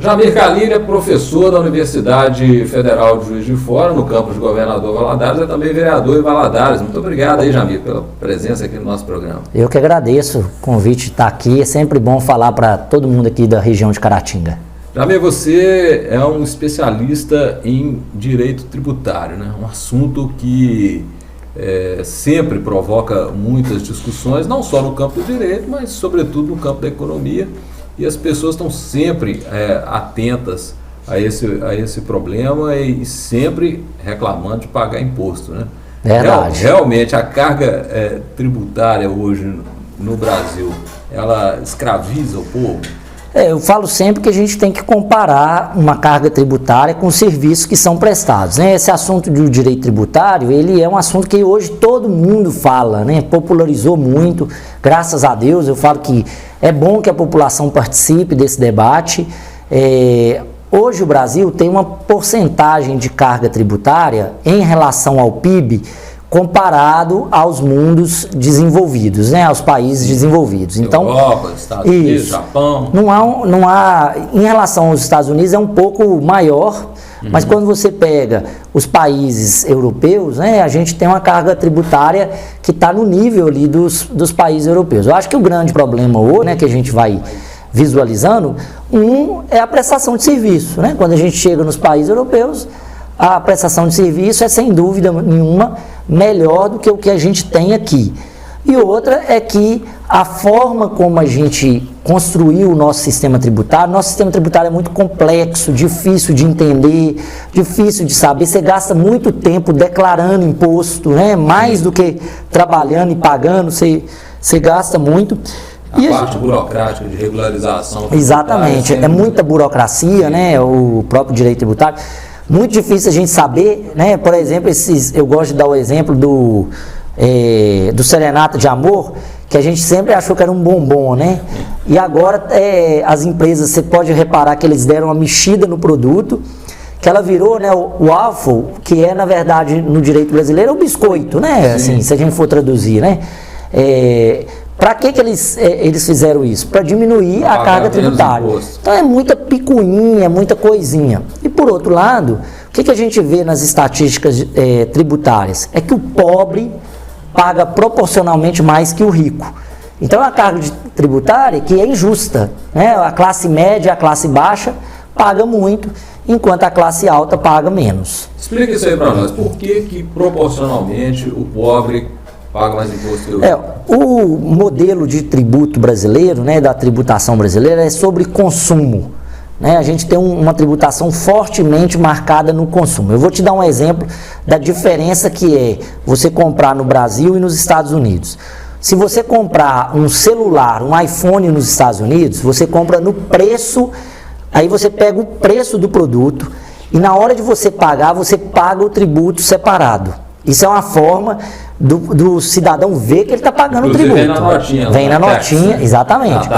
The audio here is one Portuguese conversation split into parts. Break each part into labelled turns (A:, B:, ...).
A: Jamir Khalil é professor da Universidade Federal de Juiz de Fora, no campus de Governador Valadares, é também vereador em Valadares. Muito obrigado aí, Jamir, pela presença aqui no nosso programa.
B: Eu que agradeço o convite de estar aqui, é sempre bom falar para todo mundo aqui da região de Caratinga.
A: Jamir, você é um especialista em direito tributário, né? Um assunto que sempre provoca muitas discussões, não só no campo do direito, mas sobretudo no campo da economia. E as pessoas estão sempre atentas a esse problema e sempre reclamando de pagar imposto, né?
B: Verdade.
A: Realmente, a carga tributária hoje no Brasil, ela escraviza o povo?
B: Eu falo sempre que a gente tem que comparar uma carga tributária com os serviços que são prestados, né? Esse assunto do direito tributário, ele é um assunto que hoje todo mundo fala, né? Popularizou muito, graças a Deus. Eu falo que é bom que a população participe desse debate. Hoje o Brasil tem uma porcentagem de carga tributária em relação ao PIB comparado aos mundos desenvolvidos, né, aos países desenvolvidos. Então,
A: Europa, Estados Unidos, Japão.
B: Não há, em relação aos Estados Unidos é um pouco maior, mas quando você pega os países europeus, né, a gente tem uma carga tributária que está no nível ali dos países europeus. Eu acho que o grande problema hoje, né, que a gente vai visualizando, é a prestação de serviço, né? Quando a gente chega nos países europeus, a prestação de serviço é, sem dúvida nenhuma, melhor do que o que a gente tem aqui. E outra é que a forma como a gente construiu o nosso sistema tributário é muito complexo, difícil de entender, difícil de saber. Você gasta muito tempo declarando imposto, né? Mais do que trabalhando e pagando, você gasta muito.
A: A parte burocrática de regularização.
B: Exatamente, é muita burocracia, né? O próprio direito tributário. Muito difícil a gente saber, né? Por exemplo, eu gosto de dar o exemplo do Serenata de Amor, que a gente sempre achou que era um bombom, né? E agora as empresas, você pode reparar que eles deram uma mexida no produto, que ela virou, né, o waffle, que é, na verdade, no direito brasileiro, o biscoito, né? Assim, se a gente for traduzir, né? Para que eles fizeram isso? Para diminuir a carga tributária. Então é muita picuinha, é muita coisinha. E por outro lado, o que a gente vê nas estatísticas tributárias? É que o pobre paga proporcionalmente mais que o rico. Então é uma carga tributária que é injusta, né? A classe média, a classe baixa paga muito, enquanto a classe alta paga menos.
A: Explica isso aí para nós. Por que proporcionalmente o pobre paga mais imposto que o rico?
B: O modelo de tributo brasileiro, né, da tributação brasileira, é sobre consumo. Né? A gente tem uma tributação fortemente marcada no consumo. Eu vou te dar um exemplo da diferença que é você comprar no Brasil e nos Estados Unidos. Se você comprar um celular, um iPhone nos Estados Unidos, você compra no preço, aí você pega o preço do produto e na hora de você pagar, você paga o tributo separado. Isso é uma forma do cidadão ver que ele está pagando o tributo.
A: Vem na notinha.
B: Vem na notinha, exatamente.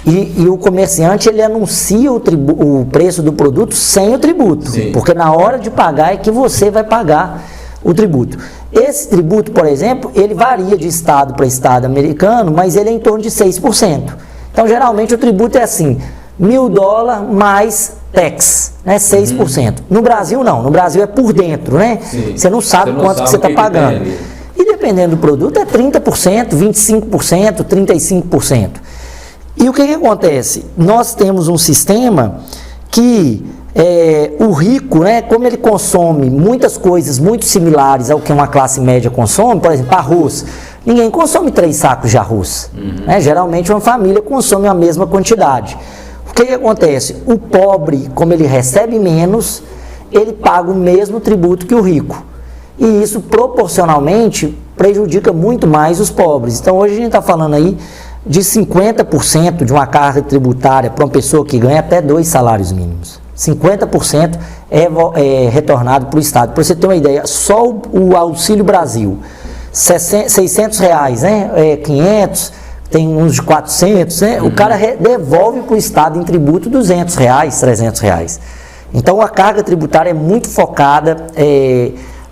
B: E o comerciante, ele anuncia o preço do produto sem o tributo. Sim. Porque na hora de pagar é que você vai pagar o tributo. Esse tributo, por exemplo, ele varia de estado para estado americano, mas ele é em torno de 6%. Então, geralmente, o tributo é assim, $1.000 mais tax, né, 6%. No Brasil, não. No Brasil é por dentro, né? Sim. Você não sabe quanto que você está pagando. E dependendo do produto, é 30%, 25%, 35%. E o que acontece? Nós temos um sistema que o rico, né, como ele consome muitas coisas muito similares ao que uma classe média consome, por exemplo, arroz. Ninguém consome 3 sacos de arroz. Né? Geralmente uma família consome a mesma quantidade. O que acontece? O pobre, como ele recebe menos, ele paga o mesmo tributo que o rico. E isso, proporcionalmente, prejudica muito mais os pobres. Então, hoje a gente está falando aí de 50% de uma carga tributária para uma pessoa que ganha até 2 salários mínimos. 50% é retornado para o Estado. Para você ter uma ideia, só o Auxílio Brasil, R$600, né? 500, tem uns de 400, né? O cara devolve para o Estado em tributo R$200, R$300. Então, a carga tributária é muito focada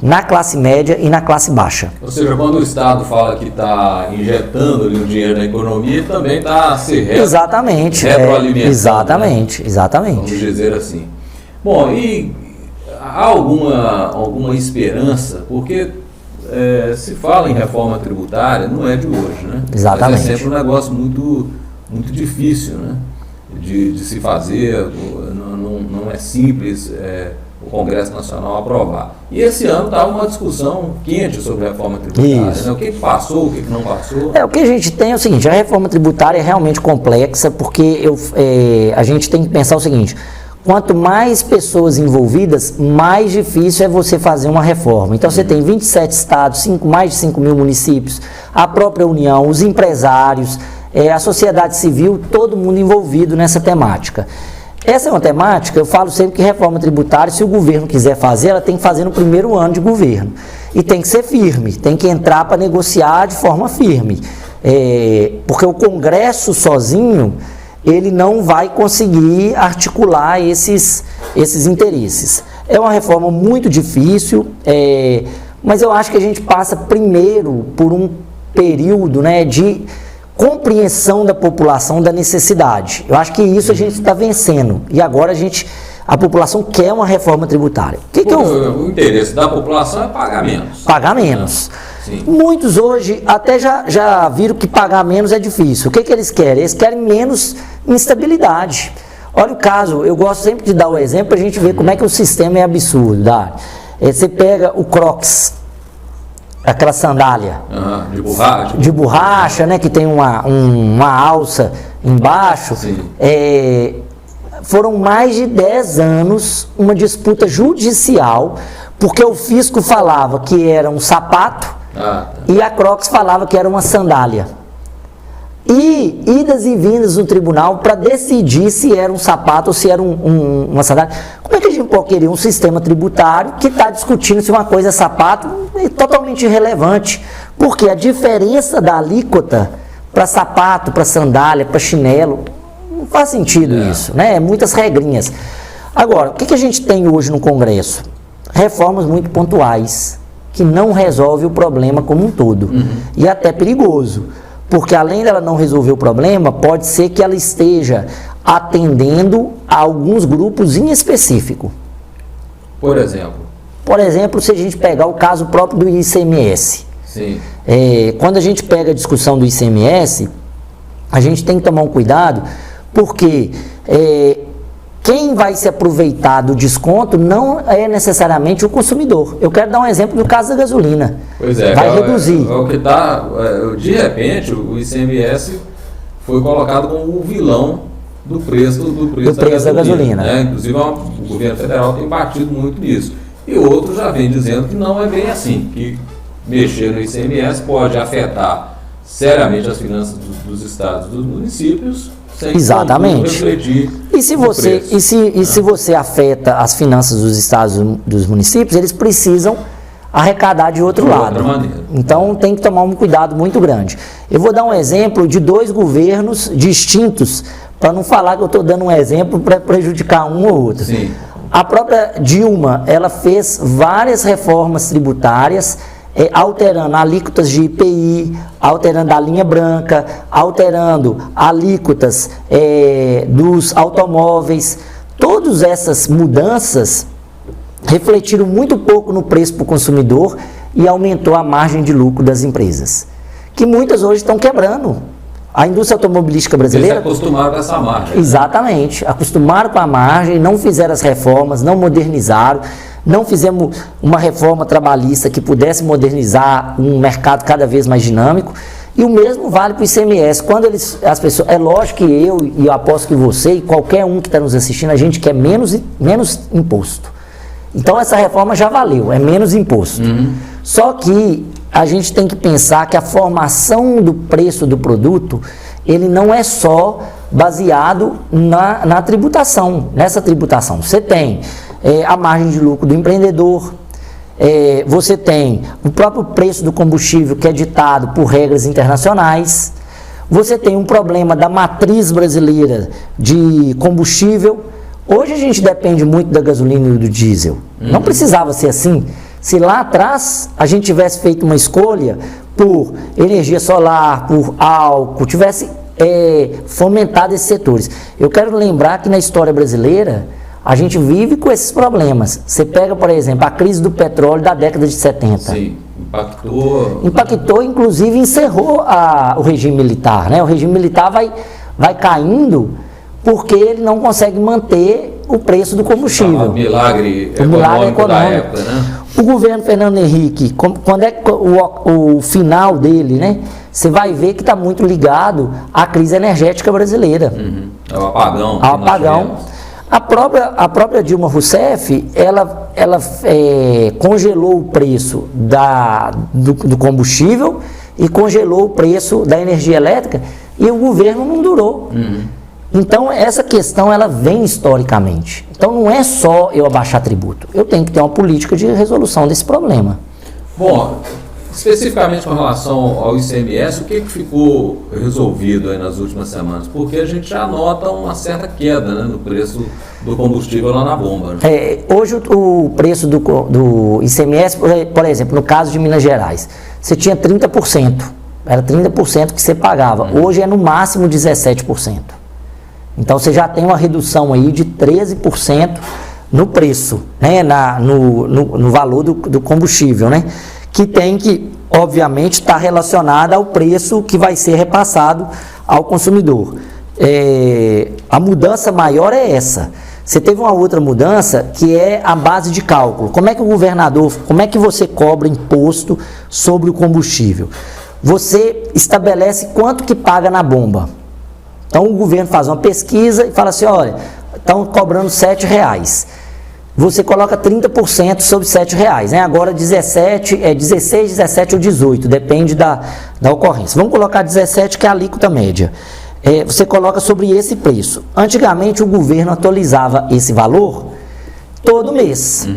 B: na classe média e na classe baixa.
A: Ou seja, quando o Estado fala que está injetando ali o dinheiro na economia, também está se retroalimentando.
B: Exatamente.
A: Vamos dizer assim. Bom, e há alguma esperança? Porque se fala em reforma tributária, não é de hoje, né?
B: Exatamente.
A: Mas é sempre um negócio muito, muito difícil, né? De se fazer, não é simples o Congresso Nacional aprovar. E esse ano estava uma discussão quente sobre a reforma tributária. Né? O que passou, o que não passou?
B: O que a gente tem é o seguinte, a reforma tributária é realmente complexa, porque a gente tem que pensar o seguinte, quanto mais pessoas envolvidas, mais difícil é você fazer uma reforma. Então você tem 27 estados, mais de 5 mil municípios, a própria União, os empresários, a sociedade civil, todo mundo envolvido nessa temática. Essa é uma temática, eu falo sempre que reforma tributária, se o governo quiser fazer, ela tem que fazer no primeiro ano de governo. E tem que ser firme, tem que entrar para negociar de forma firme. Porque o Congresso sozinho, ele não vai conseguir articular esses interesses. É uma reforma muito difícil, mas eu acho que a gente passa primeiro por um período, né, de compreensão da população da necessidade. Eu acho que isso a gente está vencendo. E agora a população quer uma reforma tributária.
A: O interesse da população é pagar menos.
B: Pagar menos.
A: Sim.
B: Muitos hoje até já viram que pagar menos é difícil. O que eles querem? Eles querem menos instabilidade. Olha o caso, eu gosto sempre de dar o exemplo para a gente ver como é que o sistema é absurdo. Você pega o Crocs, aquela sandália de borracha, né, que tem uma alça embaixo. Foram mais de 10 anos uma disputa judicial, porque o fisco falava que era um sapato e a Crocs falava que era uma sandália. E idas e vindas no tribunal para decidir se era um sapato ou se era uma sandália. Como é que a gente pode querer um sistema tributário que está discutindo se uma coisa é sapato? É totalmente irrelevante, porque a diferença da alíquota para sapato, para sandália, para chinelo, não faz sentido isso, né? Muitas regrinhas. Agora, o que a gente tem hoje no Congresso? Reformas muito pontuais, que não resolvem o problema como um todo. E é até perigoso. Porque além dela não resolver o problema, pode ser que ela esteja atendendo a alguns grupos em específico.
A: Por exemplo?
B: Por exemplo, se a gente pegar o caso próprio do ICMS.
A: Sim.
B: Quando a gente pega a discussão do ICMS, a gente tem que tomar um cuidado, porque quem vai se aproveitar do desconto não é necessariamente o consumidor. Eu quero dar um exemplo do caso da gasolina.
A: Pois é,
B: vai reduzir.
A: O que de repente, o ICMS foi colocado como o vilão do preço da gasolina. Né? Inclusive, o governo federal tem batido muito nisso. E outros já vem dizendo que não é bem assim, que mexer no ICMS pode afetar seriamente as finanças dos estados e dos municípios,
B: exatamente. E se você afeta as finanças dos estados e dos municípios, eles precisam arrecadar de outro lado. Então tem que tomar um cuidado muito grande. Eu vou dar um exemplo de 2 governos distintos, para não falar que eu estou dando um exemplo para prejudicar um ou outro.
A: Sim.
B: A própria Dilma, ela fez várias reformas tributárias, alterando alíquotas de IPI, alterando a linha branca, alterando alíquotas dos automóveis. Todas essas mudanças refletiram muito pouco no preço para o consumidor e aumentou a margem de lucro das empresas, que muitas hoje estão quebrando. A indústria automobilística brasileira...
A: Eles se acostumaram com essa margem.
B: Exatamente. Acostumaram com a margem, não fizeram as reformas, não modernizaram, não fizemos uma reforma trabalhista que pudesse modernizar um mercado cada vez mais dinâmico. E o mesmo vale para o ICMS. Quando as pessoas... É lógico que eu aposto que você e qualquer um que está nos assistindo, a gente quer menos imposto. Então essa reforma já valeu, é menos imposto. Só que a gente tem que pensar que a formação do preço do produto, ele não é só baseado na tributação. Nessa tributação você tem a margem de lucro do empreendedor, você tem o próprio preço do combustível que é ditado por regras internacionais, você tem um problema da matriz brasileira de combustível. Hoje a gente depende muito da gasolina e do diesel. Não precisava ser assim. Se lá atrás a gente tivesse feito uma escolha por energia solar, por álcool, tivesse fomentado esses setores. Eu quero lembrar que na história brasileira a gente vive com esses problemas. Você pega, por exemplo, a crise do petróleo da década de 70.
A: Sim, impactou.
B: Impactou, inclusive encerrou o regime militar, né? O regime militar vai caindo porque ele não consegue manter o preço do combustível.
A: O milagre
B: econômico
A: da época, né?
B: O governo Fernando Henrique, quando é o final dele, né? Você vai ver que está muito ligado à crise energética brasileira.
A: Ao apagão.
B: Ao apagão. A própria Dilma Rousseff, ela congelou o preço do combustível e congelou o preço da energia elétrica e o governo não durou. Então, essa questão, ela vem historicamente. Então, não é só eu abaixar tributo. Eu tenho que ter uma política de resolução desse problema.
A: Bom, especificamente com relação ao ICMS, o que ficou resolvido aí nas últimas semanas? Porque a gente já nota uma certa queda, né, no preço do combustível lá na bomba. Né?
B: Hoje, o preço do ICMS, por exemplo, no caso de Minas Gerais, você tinha 30%. Era 30% que você pagava. Hoje é no máximo 17%. Então, você já tem uma redução aí de 13% no preço, né, no valor do combustível, né, que tem que, obviamente, estar relacionada ao preço que vai ser repassado ao consumidor. A mudança maior é essa. Você teve uma outra mudança que é a base de cálculo. Como é que você cobra imposto sobre o combustível? Você estabelece quanto que paga na bomba. Então, o governo faz uma pesquisa e fala assim, olha, estão cobrando R$7. Você coloca 30% sobre R$7, né? Agora 16, 17 ou 18, depende da ocorrência. Vamos colocar 17, que é a alíquota média. Você coloca sobre esse preço. Antigamente, o governo atualizava esse valor todo mês.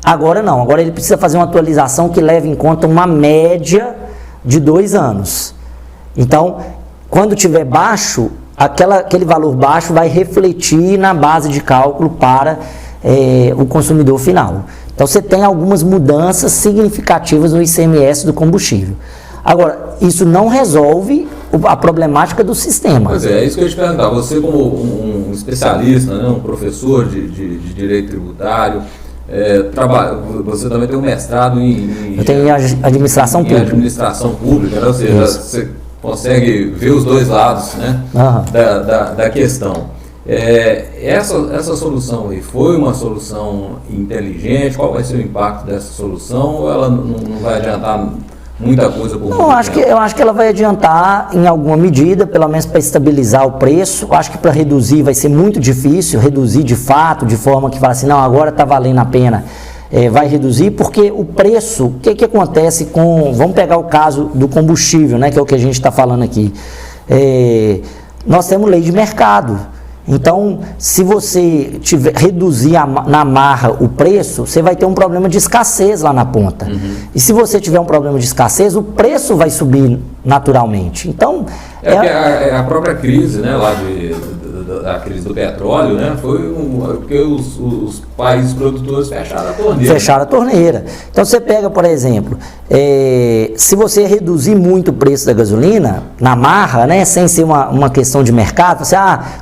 B: Agora não, agora ele precisa fazer uma atualização que leve em conta uma média de 2 anos. Então, quando tiver baixo, aquele valor baixo vai refletir na base de cálculo para o consumidor final. Então, você tem algumas mudanças significativas no ICMS do combustível. Agora, isso não resolve a problemática do sistema.
A: Pois é isso que eu ia te perguntar. Você, como um especialista, né, um professor de direito tributário, você também tem um mestrado
B: Eu tenho em administração pública.
A: Administração pública, né? Ou seja, você consegue ver os dois lados, né, da questão. Essa solução aí foi uma solução inteligente? Qual vai ser o impacto dessa solução? Ou ela não vai adiantar muita coisa?
B: Eu acho que ela vai adiantar em alguma medida, pelo menos para estabilizar o preço. Eu acho que para reduzir vai ser muito difícil, reduzir de fato, de forma que fala assim, não, agora está valendo a pena. Vai reduzir, porque o preço, o que acontece vamos pegar o caso do combustível, né, que é o que a gente está falando aqui. Nós temos lei de mercado. Então, se você reduzir na marra o preço, você vai ter um problema de escassez lá na ponta. E se você tiver um problema de escassez, o preço vai subir naturalmente. Então,
A: a própria crise, né, lá a crise do petróleo, né, foi porque os países produtores fecharam a torneira.
B: Fecharam a torneira. Então, você pega, por exemplo, se você reduzir muito o preço da gasolina, na marra, né, sem ser uma questão de mercado, você,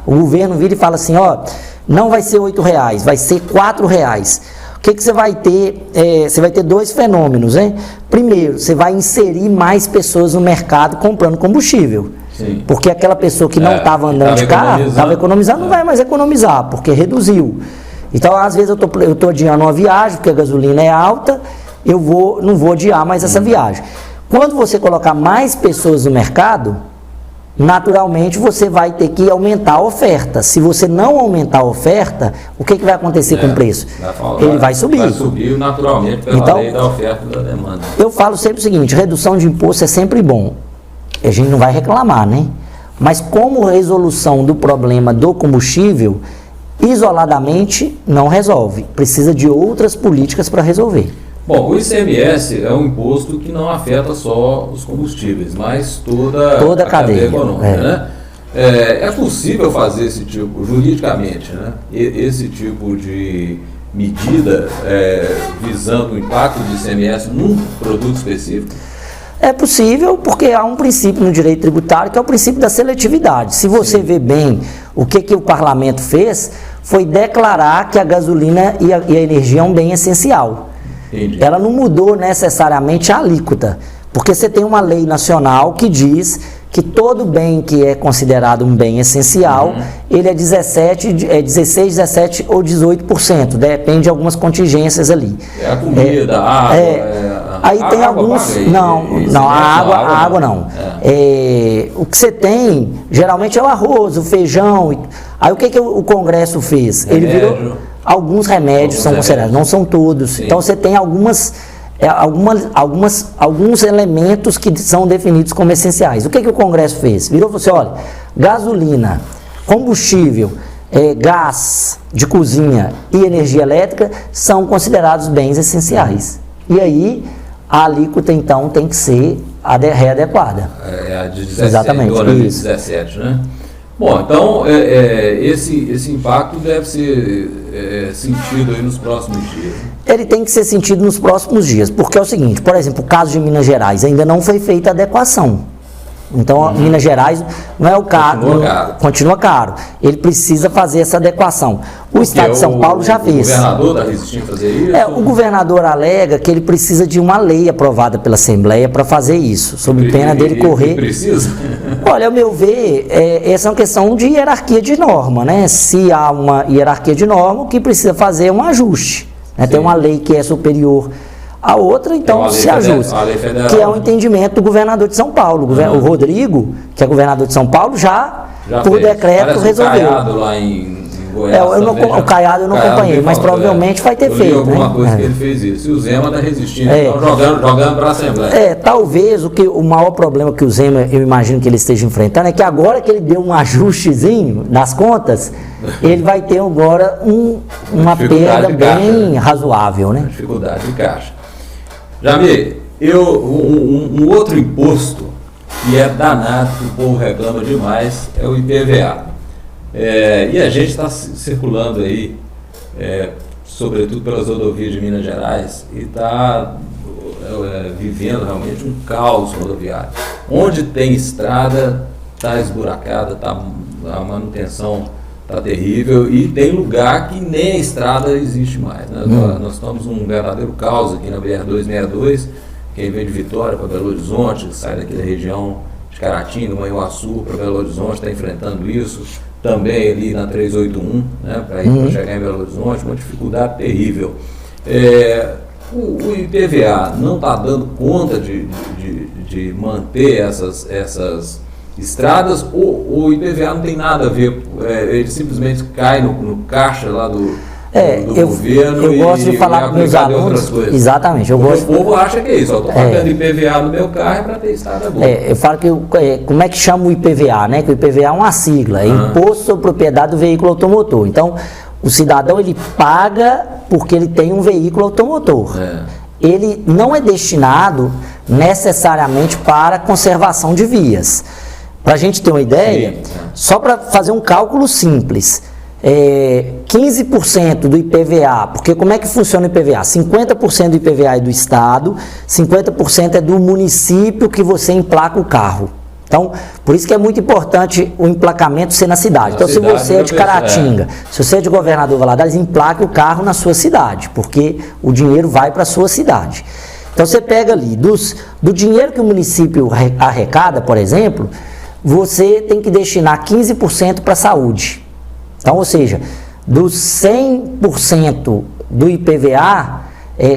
B: o governo vira e fala assim, não vai ser R$8, vai ser R$4. O que você vai ter? Você vai ter 2 fenômenos, né? Primeiro, você vai inserir mais pessoas no mercado comprando combustível.
A: Sim.
B: Porque aquela pessoa que não estava andando de carro, estava economizando, não vai mais economizar, porque reduziu. Então, às vezes, eu estou adiando uma viagem, porque a gasolina é alta, não vou adiar mais essa viagem. Quando você colocar mais pessoas no mercado, naturalmente você vai ter que aumentar a oferta. Se você não aumentar a oferta, o que vai acontecer com o preço? Ele vai subir.
A: Vai subir naturalmente pela lei da oferta e da demanda.
B: Eu falo sempre o seguinte, redução de imposto é sempre bom. A gente não vai reclamar, né? Mas como resolução do problema do combustível, isoladamente não resolve. Precisa de outras políticas para resolver.
A: Bom, o ICMS é um imposto que não afeta só os combustíveis, mas toda a cadeia econômica, né? É possível fazer esse tipo, juridicamente, né? Esse tipo de medida visando o impacto do ICMS num produto específico?
B: É possível, porque há um princípio no direito tributário que é o princípio da seletividade. Se você vê bem o que o parlamento fez, foi declarar que a gasolina e a energia é um bem essencial.
A: Entendi.
B: Ela não mudou necessariamente a alíquota, porque você tem uma lei nacional que diz que todo bem que é considerado um bem essencial, ele é 16, 17 ou 18%, depende de algumas contingências ali.
A: É a comida, a água...
B: Aí tem alguns... Não, a água não. O que você tem, geralmente é o arroz, o feijão. Aí o que o Congresso fez? Ele virou... Alguns remédios são considerados, não são todos. Sim. Então você tem alguns elementos que são definidos como essenciais. O que o Congresso fez? Virou e falou assim, olha, gasolina, combustível, gás de cozinha e energia elétrica são considerados bens essenciais. E aí, a alíquota, então, tem que ser readequada.
A: A de 17,
B: exatamente,
A: agora de 17, né? Bom, então, esse impacto deve ser sentido aí nos próximos dias.
B: Ele tem que ser sentido nos próximos dias, porque é o seguinte, por exemplo, o caso de Minas Gerais, ainda não foi feita a adequação. Então, Minas Gerais não é o caso. Continua caro. Ele precisa fazer essa adequação. O Estado de São Paulo já fez.
A: O governador está resistindo a fazer isso?
B: O governador alega que ele precisa de uma lei aprovada pela Assembleia para fazer isso, sob pena dele correr.
A: Precisa?
B: Olha, ao meu ver, essa é uma questão de hierarquia de norma, né? Se há uma hierarquia de norma, o que precisa fazer é um ajuste. Né? Tem uma lei que é superior a outra, então se ajusta, que é o entendimento do governador de São Paulo. O Rodrigo, que é governador de São Paulo, já por
A: fez.
B: decreto resolveu.
A: Caiado lá em Goiás
B: o Caiado eu não acompanhei, mas provavelmente vai ter feito.
A: Alguma coisa que ele fez isso. E o Zema está resistindo, então jogando para a Assembleia.
B: Talvez o maior problema que o Zema, eu imagino que ele esteja enfrentando, é que agora que ele deu um ajustezinho nas contas, ele vai ter agora uma perda bem razoável, né?
A: Dificuldade de caixa. Jamil, um outro imposto que é danado, que o povo reclama demais, é o IPVA. E a gente está circulando aí, sobretudo pelas rodovias de Minas Gerais, e está vivendo realmente um caos rodoviário. Onde tem estrada, está esburacada, a manutenção está terrível, e tem lugar que nem a estrada existe mais. Né? Nós estamos um verdadeiro caos aqui na BR-262, quem vem de Vitória para Belo Horizonte, sai daqui da região de Caratinga, Manhuaçu para Belo Horizonte, está enfrentando isso. Também ali na 381, né, para chegar em Belo Horizonte, uma dificuldade terrível. O IPVA não está dando conta de manter essas estradas, ou o IPVA não tem nada a ver, ele simplesmente cai no caixa lá do governo.
B: Eu gosto de falar com meus alunos. Exatamente.
A: O povo acha que é isso. Eu estou pagando IPVA no meu carro para ter estrada boa.
B: Eu falo que como é que chama o IPVA, né? Que o IPVA é uma sigla, é Imposto sobre Propriedade do Veículo Automotor. Então, o cidadão ele paga porque ele tem um veículo automotor. Ele não é destinado necessariamente para conservação de vias. Para a gente ter uma ideia, só para fazer um cálculo simples, 15% do IPVA, porque como é que funciona o IPVA? 50% do IPVA é do Estado, 50% é do município que você emplaca o carro. Então, por isso que é muito importante o emplacamento ser na cidade. Então, se você é de Caratinga, se você é de Governador Valadares, emplaque o carro na sua cidade, porque o dinheiro vai para a sua cidade. Então, você pega ali, do dinheiro que o município arrecada, por exemplo, você tem que destinar 15% para a saúde. Então, ou seja, dos 100% do IPVA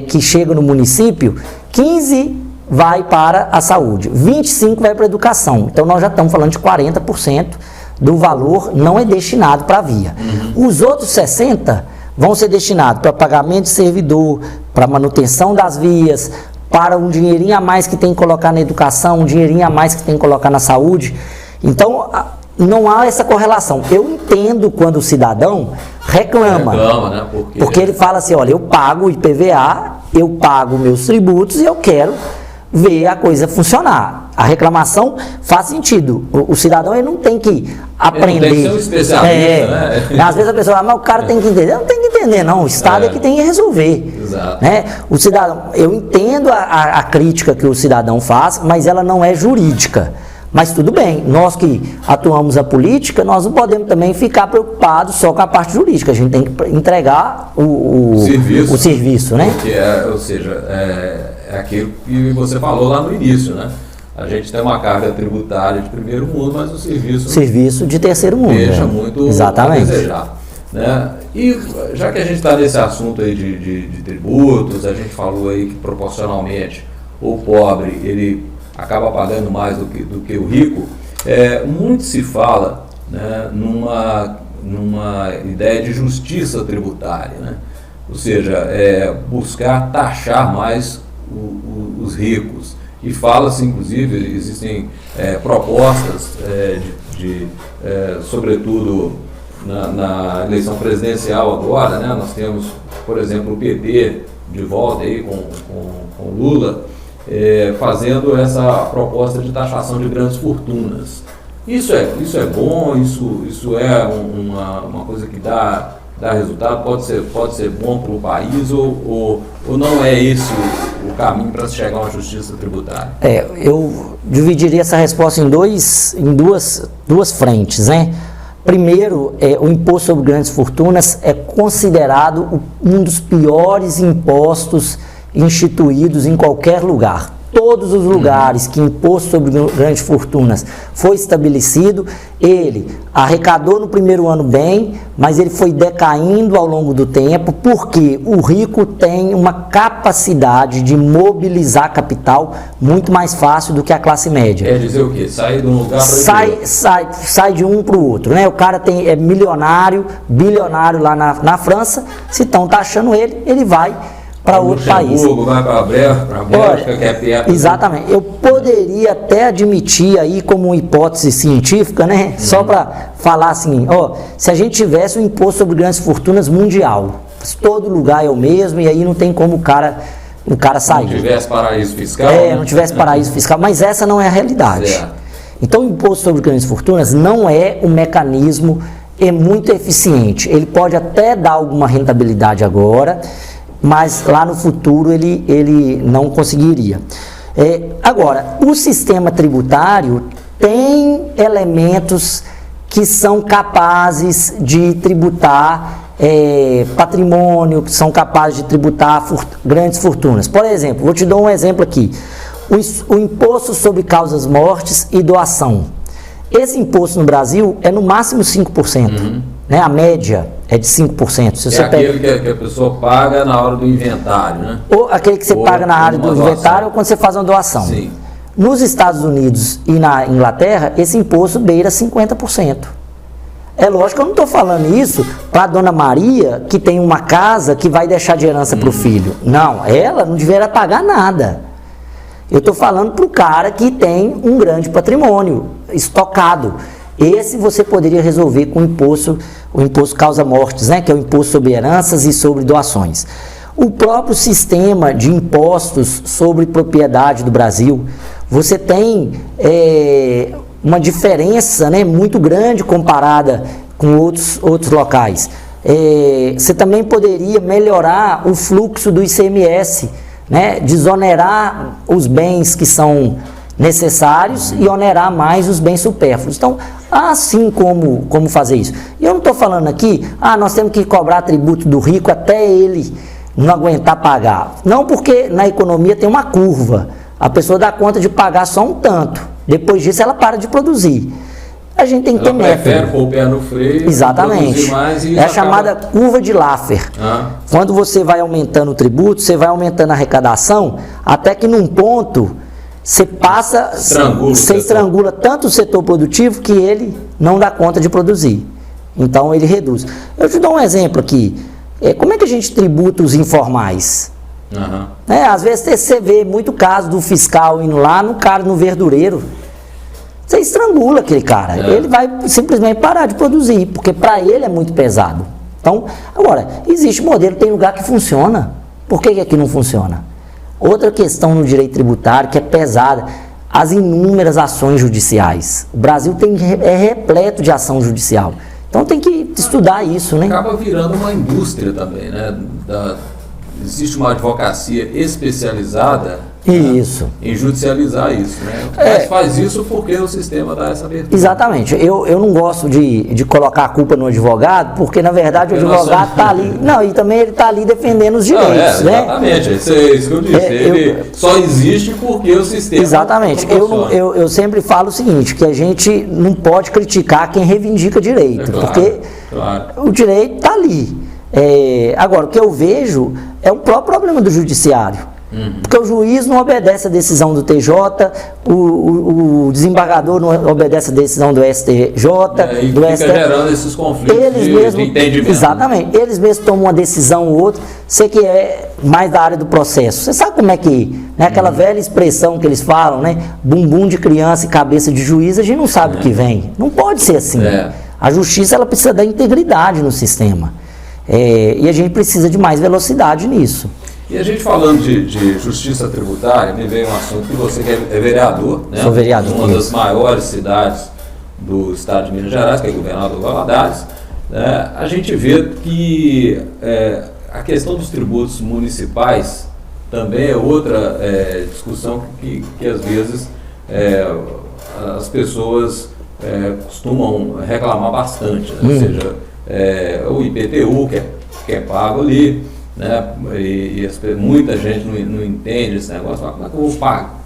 B: que chega no município, 15% vai para a saúde, 25% vai para a educação. Então, nós já estamos falando de 40% do valor não é destinado para a via. Os outros 60% vão ser destinados para pagamento de servidor, para manutenção das vias, para um dinheirinho a mais que tem que colocar na educação, um dinheirinho a mais que tem que colocar na saúde. Então, não há essa correlação. Eu entendo quando o cidadão reclama,
A: né?
B: Porque ele fala assim, olha, eu pago o IPVA, eu pago meus tributos e eu quero ver a coisa funcionar. A reclamação faz sentido. O cidadão ele não tem que aprender.
A: Ele tem que ser um especialista, né?
B: Às vezes a pessoa fala, mas o cara tem que entender. Não tem que entender, não. O Estado é que tem que resolver.
A: Exato.
B: Né? O cidadão, eu entendo a crítica que o cidadão faz, mas ela não é jurídica. Mas tudo bem, nós que atuamos a política, nós não podemos também ficar preocupados só com a parte jurídica. A gente tem que entregar o serviço, né?
A: Que ou seja, é aquilo que você falou lá no início, né? A gente tem uma carga tributária de primeiro mundo, mas o serviço
B: de terceiro mundo.
A: Deixa muito
B: exatamente
A: a desejar, né? E já que a gente está nesse assunto aí de tributos, a gente falou aí que proporcionalmente o pobre ele acaba pagando mais do que o rico, muito se fala, né, numa ideia de justiça tributária, né? Ou seja, buscar taxar mais os ricos. E fala-se, inclusive, existem propostas, sobretudo na eleição presidencial agora, né? Nós temos, por exemplo, o PT de volta aí com Lula, fazendo essa proposta de taxação de grandes fortunas. Isso é bom, isso é uma coisa que dá resultado, pode ser bom para o país ou não é esse o caminho para se chegar a uma justiça tributária?
B: Eu dividiria essa resposta em duas frentes, né? Primeiro, o imposto sobre grandes fortunas é considerado um dos piores impostos instituídos em qualquer lugar. Todos os lugares que imposto sobre grandes fortunas foi estabelecido, ele arrecadou no primeiro ano bem, mas ele foi decaindo ao longo do tempo, porque o rico tem uma capacidade de mobilizar capital muito mais fácil do que a classe média.
A: Quer dizer o quê? Sai de um lugar para outro?
B: Sai de um para o outro, né? O cara é milionário, bilionário lá na França, se estão taxando ele vai para outro país.
A: Vai para a Bélgica, que é perto.
B: Exatamente. Eu poderia até admitir aí como uma hipótese científica, né? Só para falar assim, se a gente tivesse um imposto sobre grandes fortunas mundial, todo lugar é o mesmo e aí não tem como o cara sair.
A: Não tivesse paraíso fiscal.
B: Não tivesse paraíso fiscal, mas essa não é a realidade. Certo. Então o imposto sobre grandes fortunas não é um mecanismo muito eficiente. Ele pode até dar alguma rentabilidade agora, mas lá no futuro ele não conseguiria. Agora, o sistema tributário tem elementos que são capazes de tributar patrimônio, que são capazes de tributar grandes fortunas. Por exemplo, vou te dar um exemplo aqui. O imposto sobre causas mortes e doação. Esse imposto no Brasil é no máximo 5%. Né? A média é de 5%. Se você
A: aquele que a pessoa paga na hora do inventário, né?
B: Ou aquele que você paga na área do inventário ou quando você faz uma doação.
A: Sim.
B: Nos Estados Unidos e na Inglaterra, esse imposto beira 50%. É lógico que eu não estou falando isso para a dona Maria, que tem uma casa que vai deixar de herança para o filho. Não, ela não deveria pagar nada. Eu estou falando para o cara que tem um grande patrimônio estocado. Esse você poderia resolver com o imposto causa-mortes, né, que é o imposto sobre heranças e sobre doações. O próprio sistema de impostos sobre propriedade do Brasil, você tem uma diferença, né, muito grande comparada com outros locais. Você também poderia melhorar o fluxo do ICMS, né, desonerar os bens que são necessários e onerar mais os bens supérfluos. Então, assim como fazer isso. E eu não estou falando aqui, nós temos que cobrar tributo do rico até ele não aguentar pagar. Não, porque na economia tem uma curva. A pessoa dá conta de pagar só um tanto. Depois disso, ela para de produzir. A gente tem que ter método.
A: Prefere pôr o pé no freio.
B: Exatamente.
A: Mais e
B: a chamada curva de Laffer. Quando você vai aumentando o tributo, você vai aumentando a arrecadação, até que num ponto você estrangula tanto o setor produtivo que ele não dá conta de produzir. Então ele reduz. Eu te dou um exemplo aqui. Como é que a gente tributa os informais? Às vezes você vê muito caso do fiscal indo lá no verdureiro. Você estrangula aquele cara. Ele vai simplesmente parar de produzir, porque para ele é muito pesado. Então, agora, existe modelo, tem lugar que funciona. Por que aqui não funciona? Outra questão no direito tributário que é pesada, as inúmeras ações judiciais. O Brasil é repleto de ação judicial. Então tem que estudar isso, né?
A: Acaba virando uma indústria também, né? Existe uma advocacia especializada em judicializar isso, né? Mas faz isso porque o sistema dá essa abertura.
B: Exatamente. Eu não gosto de colocar a culpa no advogado, porque na verdade o advogado está ali. Não, e também ele está ali defendendo os direitos, né?
A: Exatamente, isso que eu disse. Ele só existe porque o sistema.
B: Exatamente. Eu sempre falo o seguinte, que a gente não pode criticar quem reivindica direito, porque o direito está ali. Agora, o que eu vejo é o próprio problema do judiciário. Porque o juiz não obedece a decisão do TJ, o desembargador não obedece a decisão do STJ,
A: do STF. Gerando esses conflitos de entendimento.
B: Exatamente. Eles mesmos tomam uma decisão ou outra. Você que é mais da área do processo, você sabe como é que, né, aquela velha expressão que eles falam, né? Bumbum de criança e cabeça de juiz, a gente não sabe o que vem. Não pode ser assim. A justiça ela precisa da integridade no sistema. E a gente precisa de mais velocidade nisso.
A: E a gente falando de justiça tributária, me veio um assunto que você que é vereador, né?
B: Sou vereador.
A: Uma das maiores cidades do estado de Minas Gerais, que é Governador Valadares, né? A gente vê que a questão dos tributos municipais também é outra discussão que às vezes as pessoas costumam reclamar bastante, né? Ou seja, o IPTU que é pago ali, né? E muita gente não entende esse negócio. Como é que eu vou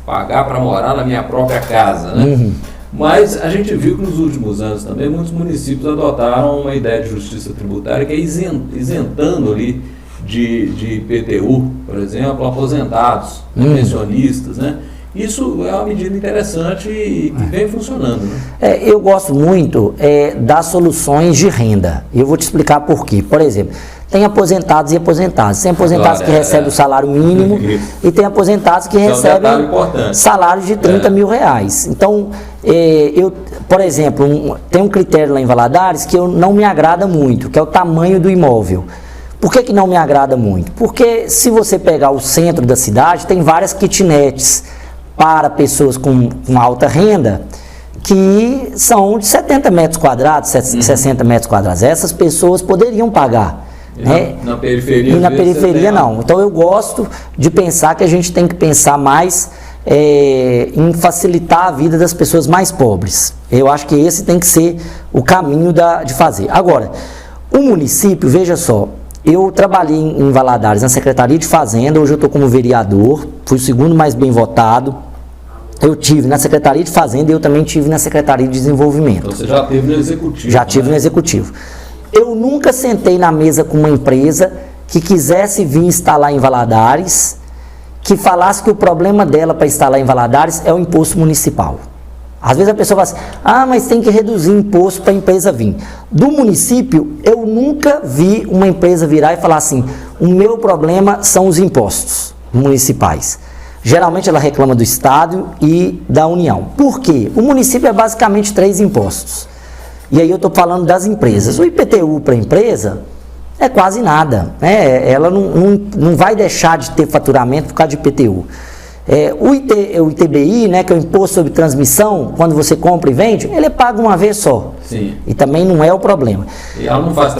A: pagar para morar na minha própria casa, né? Mas a gente viu que nos últimos anos também muitos municípios adotaram uma ideia de justiça tributária que é isentando ali de IPTU, por exemplo, aposentados, pensionistas, né? Isso é uma medida interessante e que vem funcionando, né?
B: Eu gosto muito das soluções de renda. E eu vou te explicar por quê. Por exemplo, tem aposentados e aposentados. Tem aposentados que recebem o salário mínimo e tem aposentados que recebem salários de 30 mil reais. Então, por exemplo, tem um critério lá em Valadares que não me agrada muito, que é o tamanho do imóvel. Por que não me agrada muito? Porque se você pegar o centro da cidade, tem várias kitnets para pessoas com alta renda, que são de 70 metros quadrados, 60 metros quadrados. Essas pessoas poderiam pagar.
A: Na periferia,
B: e na periferia não. Então eu gosto de pensar que a gente tem que pensar mais em facilitar a vida das pessoas mais pobres. Eu acho que esse tem que ser o caminho de fazer. Agora, o município, veja só, eu trabalhei em Valadares na Secretaria de Fazenda, hoje eu estou como vereador, fui o segundo mais bem votado. Eu tive na Secretaria de Fazenda e eu também tive na Secretaria de Desenvolvimento.
A: Então você já teve no Executivo.
B: Já tive no Executivo. Eu nunca sentei na mesa com uma empresa que quisesse vir instalar em Valadares, que falasse que o problema dela para instalar em Valadares é o imposto municipal. Às vezes a pessoa fala assim, mas tem que reduzir o imposto para a empresa vir. Do município, eu nunca vi uma empresa virar e falar assim, o meu problema são os impostos municipais. Geralmente ela reclama do Estado e da União. Por quê? O município é basicamente 3 impostos. E aí eu estou falando das empresas. O IPTU para a empresa é quase nada, né? Ela não vai deixar de ter faturamento por causa de IPTU. O ITBI, né, que é o Imposto sobre Transmissão, quando você compra e vende, ele é pago uma vez só.
A: Sim.
B: E também não é o problema.
A: E ela não faz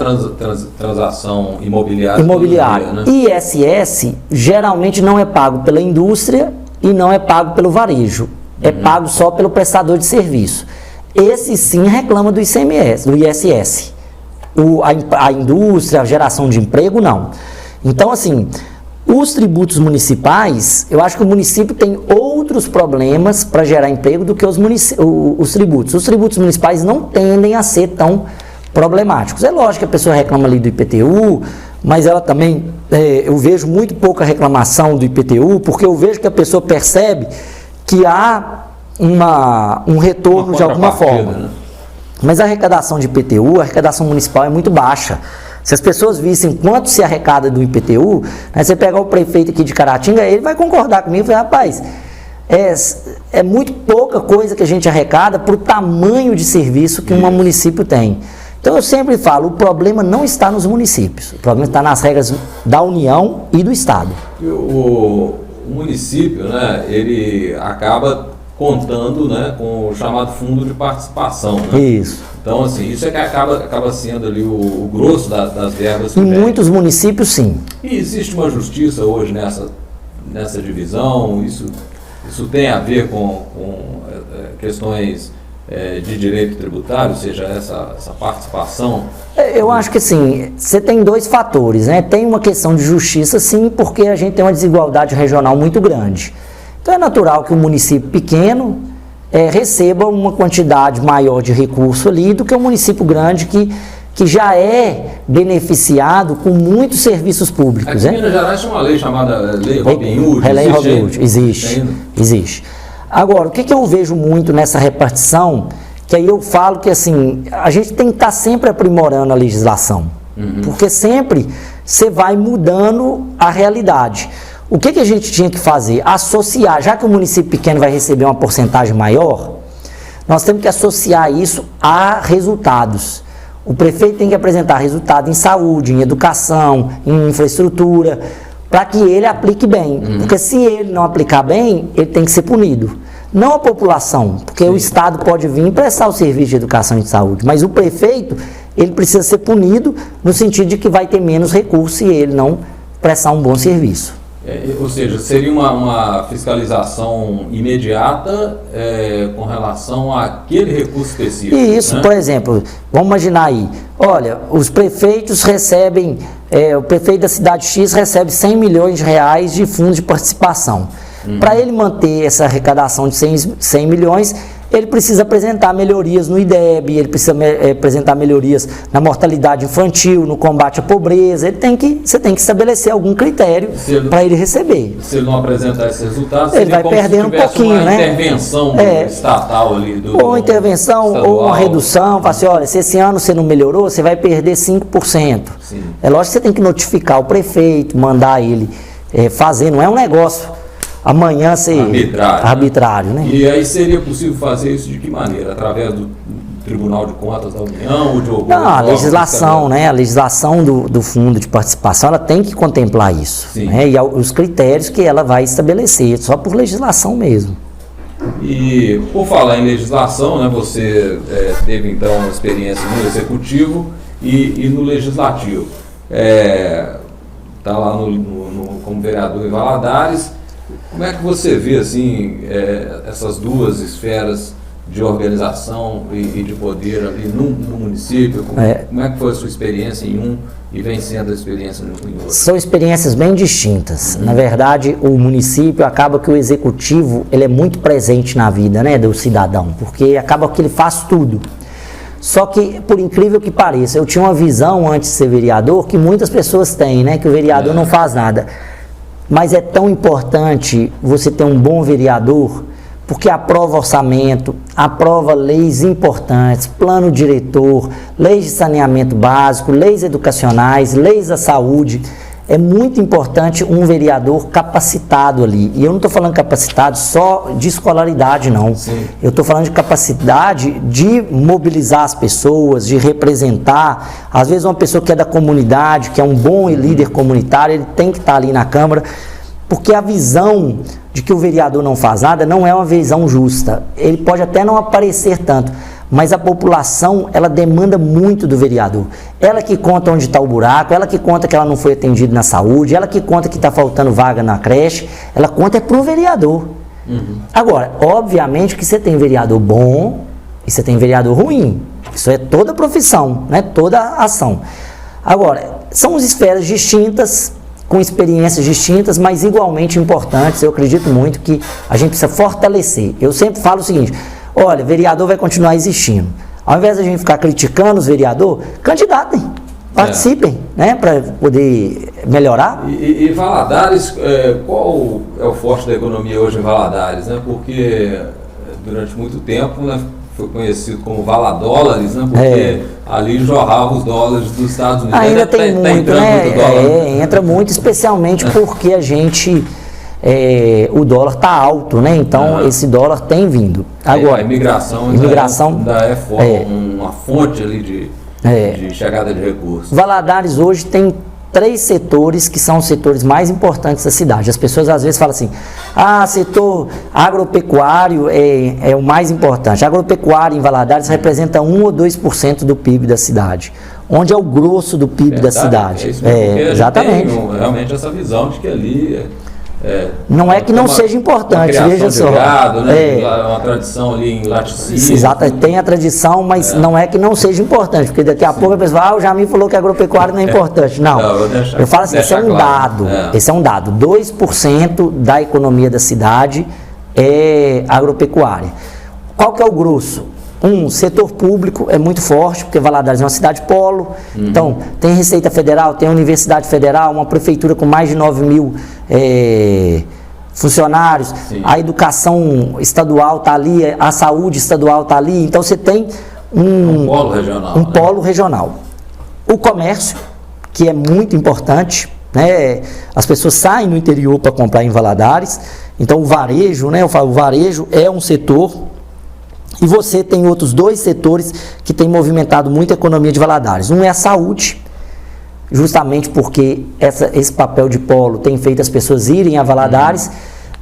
A: transação imobiliária.
B: Dia, né? ISS geralmente não é pago pela indústria e não é pago pelo varejo. É pago só pelo prestador de serviço. Esse sim reclama do ICMS, do ISS. A indústria, a geração de emprego, não. Então, assim, os tributos municipais, eu acho que o município tem outros problemas para gerar emprego do que os tributos. Os tributos municipais não tendem a ser tão problemáticos. É lógico que a pessoa reclama ali do IPTU, mas ela também, eu vejo muito pouca reclamação do IPTU, porque eu vejo que a pessoa percebe que há um retorno de alguma forma. Né? Mas a arrecadação de IPTU, a arrecadação municipal é muito baixa. Se as pessoas vissem quanto se arrecada do IPTU, né, você pegar o prefeito aqui de Caratinga, ele vai concordar comigo e falar, rapaz, é muito pouca coisa que a gente arrecada para o tamanho de serviço que um município tem. Então eu sempre falo, o problema não está nos municípios, o problema está nas regras da União e do Estado.
A: O o município, né, ele acaba contando, né, com o chamado fundo de participação. Né?
B: Isso.
A: Então, assim, isso é que acaba sendo ali o grosso das verbas.
B: Em muitos municípios, sim.
A: E existe uma justiça hoje nessa divisão? Isso tem a ver com questões de direito tributário, ou seja, essa participação?
B: Eu acho que assim, você tem dois fatores, né? Tem uma questão de justiça, sim, porque a gente tem uma desigualdade regional muito grande. Então é natural que um município pequeno receba uma quantidade maior de recurso ali do que um município grande que já é beneficiado com muitos serviços públicos.
A: Aqui em Minas Gerais tem uma lei chamada Lei Robin Hood.
B: Lei Robin Hood, existe. Agora, o que eu vejo muito nessa repartição, que aí eu falo que assim, a gente tem que estar sempre aprimorando a legislação, porque sempre você vai mudando a realidade. O que a gente tinha que fazer? Associar, já que o município pequeno vai receber uma porcentagem maior, nós temos que associar isso a resultados. O prefeito tem que apresentar resultado em saúde, em educação, em infraestrutura, para que ele aplique bem. Porque se ele não aplicar bem, ele tem que ser punido. Não a população, porque o Estado pode vir prestar o serviço de educação e de saúde, mas o prefeito, ele precisa ser punido no sentido de que vai ter menos recursos se ele não prestar um bom serviço.
A: Ou seja, seria uma fiscalização imediata com relação àquele recurso específico.
B: Isso,
A: né?
B: Por exemplo, vamos imaginar aí, olha, os prefeitos recebem, o prefeito da cidade X recebe 100 milhões de reais de fundo de participação. Para ele manter essa arrecadação de 100 milhões, ele precisa apresentar melhorias no IDEB, ele precisa apresentar melhorias na mortalidade infantil, no combate à pobreza. Você tem que estabelecer algum critério para ele receber.
A: Se ele não apresentar esses resultados,
B: ele vai perdendo um pouquinho,
A: uma intervenção estatal ali.
B: Ou uma intervenção, estadual, ou uma redução. Fala assim, olha, se esse ano você não melhorou, você vai perder 5%. Sim. É lógico que você tem que notificar o prefeito, mandar ele fazer, não é um negócio amanhã ser arbitrário, né?
A: E aí seria possível fazer isso de que maneira? Através do Tribunal de Contas da União ou de algum...
B: Não, a legislação, né? A legislação do fundo de participação, ela tem que contemplar isso. Né? E os critérios que ela vai estabelecer, só por legislação mesmo.
A: E por falar em legislação, né? Você teve então uma experiência no Executivo e no Legislativo. Está lá como vereador em Valadares. Como é que você vê assim, essas duas esferas de organização e de poder ali no município? Como é que foi a sua experiência em um e vem sendo a experiência em outro?
B: São experiências bem distintas. Na verdade, o município acaba que o executivo ele é muito presente na vida, né, do cidadão, porque acaba que ele faz tudo. Só que, por incrível que pareça, eu tinha uma visão antes de ser vereador que muitas pessoas têm, né, que o vereador não faz nada. Mas é tão importante você ter um bom vereador, porque aprova orçamento, aprova leis importantes, plano diretor, leis de saneamento básico, leis educacionais, leis da saúde. É muito importante um vereador capacitado ali. E eu não estou falando capacitado só de escolaridade, não. Sim. Eu estou falando de capacidade de mobilizar as pessoas, de representar. Às vezes uma pessoa que é da comunidade, que é um bom líder comunitário, ele tem que estar ali na Câmara, porque a visão de que o vereador não faz nada não é uma visão justa. Ele pode até não aparecer tanto, mas a população, ela demanda muito do vereador. Ela que conta onde está o buraco, ela que conta que ela não foi atendida na saúde, ela que conta que está faltando vaga na creche, ela conta para o vereador. Agora, obviamente que você tem vereador bom e você tem vereador ruim. Isso é toda profissão, né? Toda ação. Agora, são esferas distintas, com experiências distintas, mas igualmente importantes. Eu acredito muito que a gente precisa fortalecer. Eu sempre falo o seguinte... Olha, vereador vai continuar existindo. Ao invés de a gente ficar criticando os vereadores, candidatem, participem, né, para poder melhorar.
A: E Valadares, qual é o forte da economia hoje em Valadares? Né? Porque durante muito tempo, né, foi conhecido como Valadólares, né, porque ali jorrava os dólares dos Estados Unidos.
B: Ainda tem muito, né? Muito dólar. Entra muito, especialmente porque a gente... o dólar está alto, né? Então esse dólar tem vindo. Agora,
A: a imigração ainda é uma fonte ali de chegada de recursos.
B: Valadares hoje tem 3 setores que são os setores mais importantes da cidade. As pessoas às vezes falam assim, setor agropecuário é o mais importante. Agropecuário em Valadares representa 1 ou 2% do PIB da cidade, onde é o grosso do PIB da cidade.
A: É isso mesmo,
B: exatamente.
A: Tem realmente essa visão de que ali...
B: não é que não seja importante, veja só.
A: Gado, né? Uma tradição ali em laticínio.
B: Exato, tem a tradição, mas não é que não seja importante, porque daqui a pouco a pessoa fala, o Jamil falou que agropecuário não é importante. Não, eu falo assim, esse é um dado, esse é um dado. 2% da economia da cidade é agropecuária. Qual que é o grosso? Setor público é muito forte, porque Valadares é uma cidade polo, então tem Receita Federal, tem a Universidade Federal, uma prefeitura com mais de 9 mil funcionários, a educação estadual está ali, a saúde estadual está ali, então você tem um
A: polo regional.
B: Polo regional. O comércio, que é muito importante, né? As pessoas saem no interior para comprar em Valadares, então o varejo, né? Eu falo, o varejo é um setor. E você tem outros 2 setores que têm movimentado muito a economia de Valadares. Um é a saúde, justamente porque esse papel de polo tem feito as pessoas irem a Valadares,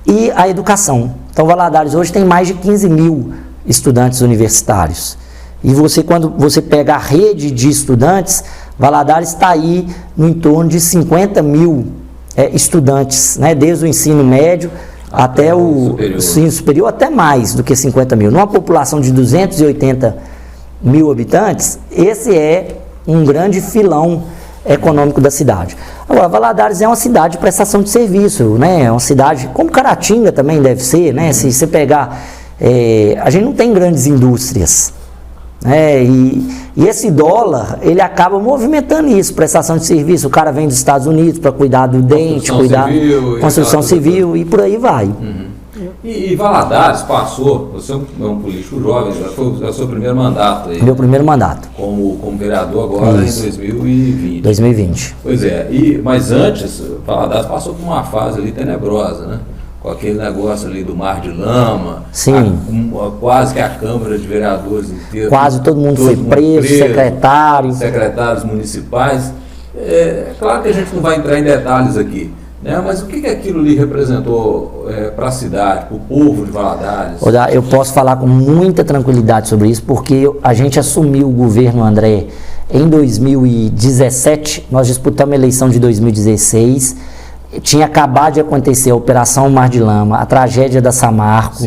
B: e a educação. Então, Valadares hoje tem mais de 15 mil estudantes universitários. E quando você pega a rede de estudantes, Valadares está aí no entorno de 50 mil estudantes, né, desde o ensino médio até o ensino superior, até mais do que 50 mil. Numa população de 280 mil habitantes, esse é um grande filão econômico da cidade. Agora, Valadares é uma cidade de prestação de serviço, né? É uma cidade, como Caratinga também deve ser, né? Se você pegar, a gente não tem grandes indústrias, né? E esse dólar, ele acaba movimentando isso, prestação de serviço. O cara vem dos Estados Unidos para cuidar do dente, cuidar da construção civil e por aí vai.
A: E Valadares passou, você é um político jovem, foi o seu primeiro mandato aí.
B: Meu primeiro mandato.
A: Como vereador agora em 2020.
B: 2020.
A: Pois é, mas antes, Valadares passou por uma fase ali tenebrosa, né? Com aquele negócio ali do mar de lama.
B: Sim.
A: Quase que a Câmara de Vereadores inteira.
B: Quase todo mundo foi preso,
A: secretários municipais. Claro que a gente não vai entrar em detalhes aqui. Mas o que aquilo ali representou para a cidade, para o povo de Valadares?
B: Eu posso falar com muita tranquilidade sobre isso, porque a gente assumiu o governo André em 2017, nós disputamos a eleição de 2016, tinha acabado de acontecer a Operação Mar de Lama, a tragédia da Samarco,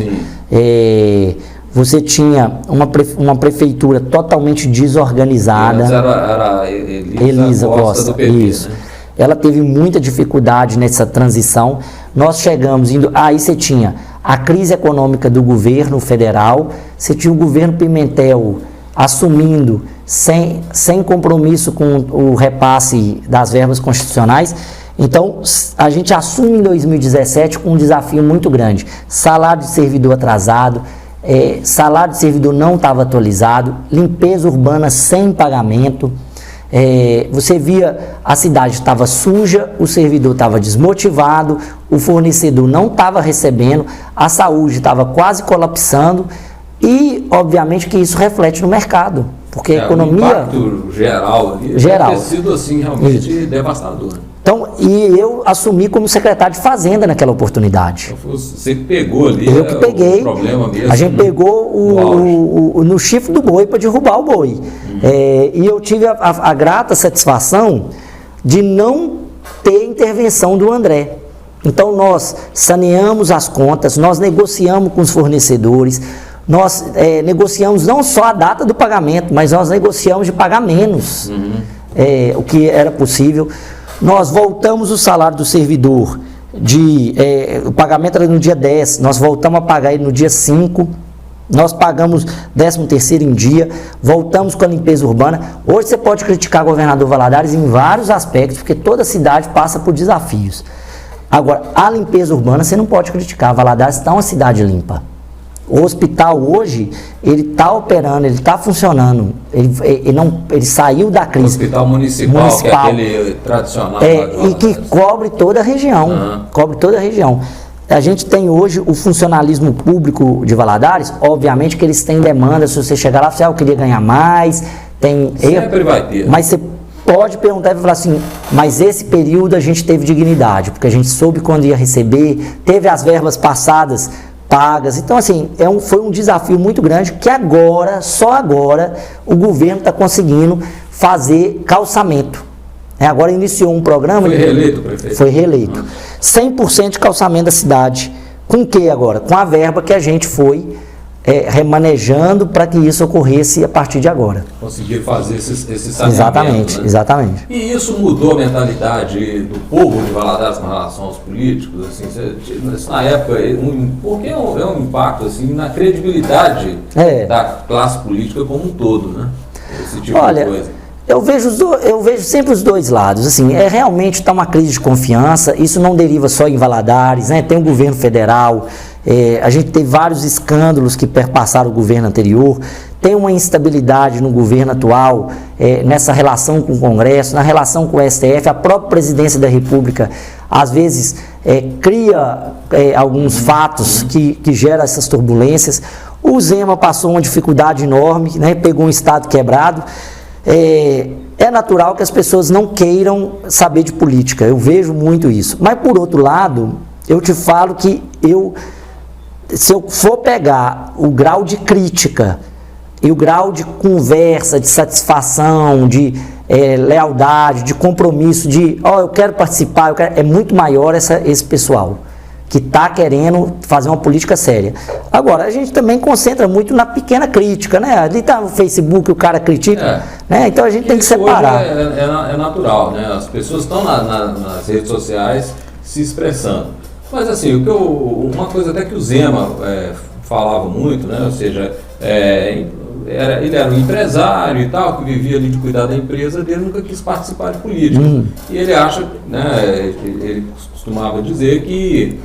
B: você tinha uma prefeitura totalmente desorganizada.
A: Era Elisa Costa do PT,
B: isso. Né? Ela teve muita dificuldade nessa transição. Nós chegamos, aí você tinha a crise econômica do governo federal, você tinha o governo Pimentel assumindo sem compromisso com o repasse das verbas constitucionais. Então, a gente assume em 2017 com um desafio muito grande. Salário de servidor atrasado, salário de servidor não estava atualizado, limpeza urbana sem pagamento. Você via a cidade estava suja, o servidor estava desmotivado, o fornecedor não estava recebendo, a saúde estava quase colapsando e, obviamente, que isso reflete no mercado, porque a economia...
A: O impacto geral ali deve ter sido assim, realmente devastador.
B: Então, e eu assumi como secretário de Fazenda naquela oportunidade.
A: Você pegou ali
B: eu que peguei,
A: o problema mesmo.
B: A gente pegou no chifre do boi para derrubar o boi. E eu tive a grata satisfação de não ter intervenção do André. Então, nós saneamos as contas, nós negociamos com os fornecedores, nós negociamos não só a data do pagamento, mas nós negociamos de pagar menos, o que era possível. Nós voltamos o salário do servidor, o pagamento era no dia 10, nós voltamos a pagar ele no dia 5, nós pagamos 13º em dia, voltamos com a limpeza urbana. Hoje você pode criticar o governador Valadares em vários aspectos, porque toda cidade passa por desafios. Agora, a limpeza urbana você não pode criticar, Valadares está uma cidade limpa. O hospital hoje, ele está operando, ele está funcionando, ele saiu da crise.
A: O hospital municipal, que é aquele tradicional.
B: E que cobre toda a região, cobre toda a região. A gente tem hoje o funcionalismo público de Valadares, obviamente que eles têm demanda, se você chegar lá, eu queria ganhar mais,
A: Sempre vai ter.
B: Mas você pode perguntar e falar assim, mas esse período a gente teve dignidade, porque a gente soube quando ia receber, teve as verbas passadas pagas. Então, assim, foi um desafio muito grande que agora, só agora, o governo está conseguindo fazer calçamento. Agora iniciou um programa...
A: Foi reeleito, prefeito?
B: Foi reeleito. 100% de calçamento da cidade. Com o que agora? Com a verba que a gente foi remanejando para que isso ocorresse a partir de agora.
A: Conseguir fazer esse saneamento.
B: Exatamente, né? Exatamente.
A: E isso mudou a mentalidade do povo de Valadares com relação aos políticos? Assim, na época, porque é um impacto assim, na credibilidade da classe política como um todo, né? Esse tipo de coisa.
B: Eu vejo sempre os dois lados. Assim, realmente está uma crise de confiança. Isso não deriva só em Valadares, né? Tem o governo federal. A gente teve vários escândalos que perpassaram o governo anterior. Tem uma instabilidade no governo atual, nessa relação com o Congresso, na relação com o STF. A própria presidência da República, às vezes, cria alguns fatos que geram essas turbulências. O Zema passou uma dificuldade enorme, né? Pegou um estado quebrado. É natural que as pessoas não queiram saber de política, eu vejo muito isso. Mas, por outro lado, eu te falo que se eu for pegar o grau de crítica e o grau de conversa, de satisfação, de lealdade, de compromisso, eu quero participar, é muito maior esse pessoal que está querendo fazer uma política séria. Agora, a gente também concentra muito na pequena crítica, né? Ali está no Facebook, o cara critica, né? Então a gente tem que separar.
A: É natural, né? As pessoas estão nas redes sociais se expressando. Mas assim, uma coisa até que o Zema falava muito, né? Ou seja, ele era um empresário e tal, que vivia ali de cuidar da empresa dele, nunca quis participar de política. E ele acha, né? Ele costumava dizer que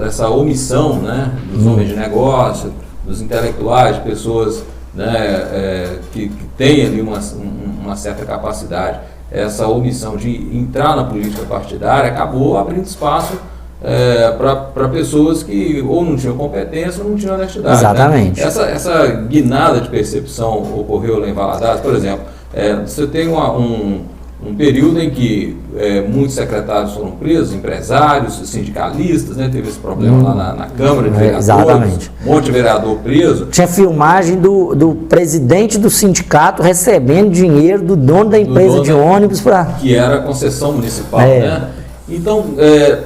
A: essa omissão, né, dos homens de negócio, dos intelectuais, de pessoas, né, que têm ali uma certa capacidade, essa omissão de entrar na política partidária acabou abrindo espaço para pessoas que ou não tinham competência ou não tinham honestidade.
B: Exatamente.
A: Né? Essa guinada de percepção ocorreu lá em Valadares, por exemplo. Você tem um período em que muitos secretários foram presos, empresários, sindicalistas, né? Teve esse problema lá na Câmara de Vereadores,
B: exatamente.
A: Um monte de vereador preso.
B: Tinha filmagem do presidente do sindicato recebendo dinheiro do dono da empresa de ônibus para...
A: Que era a concessão municipal, né? Então,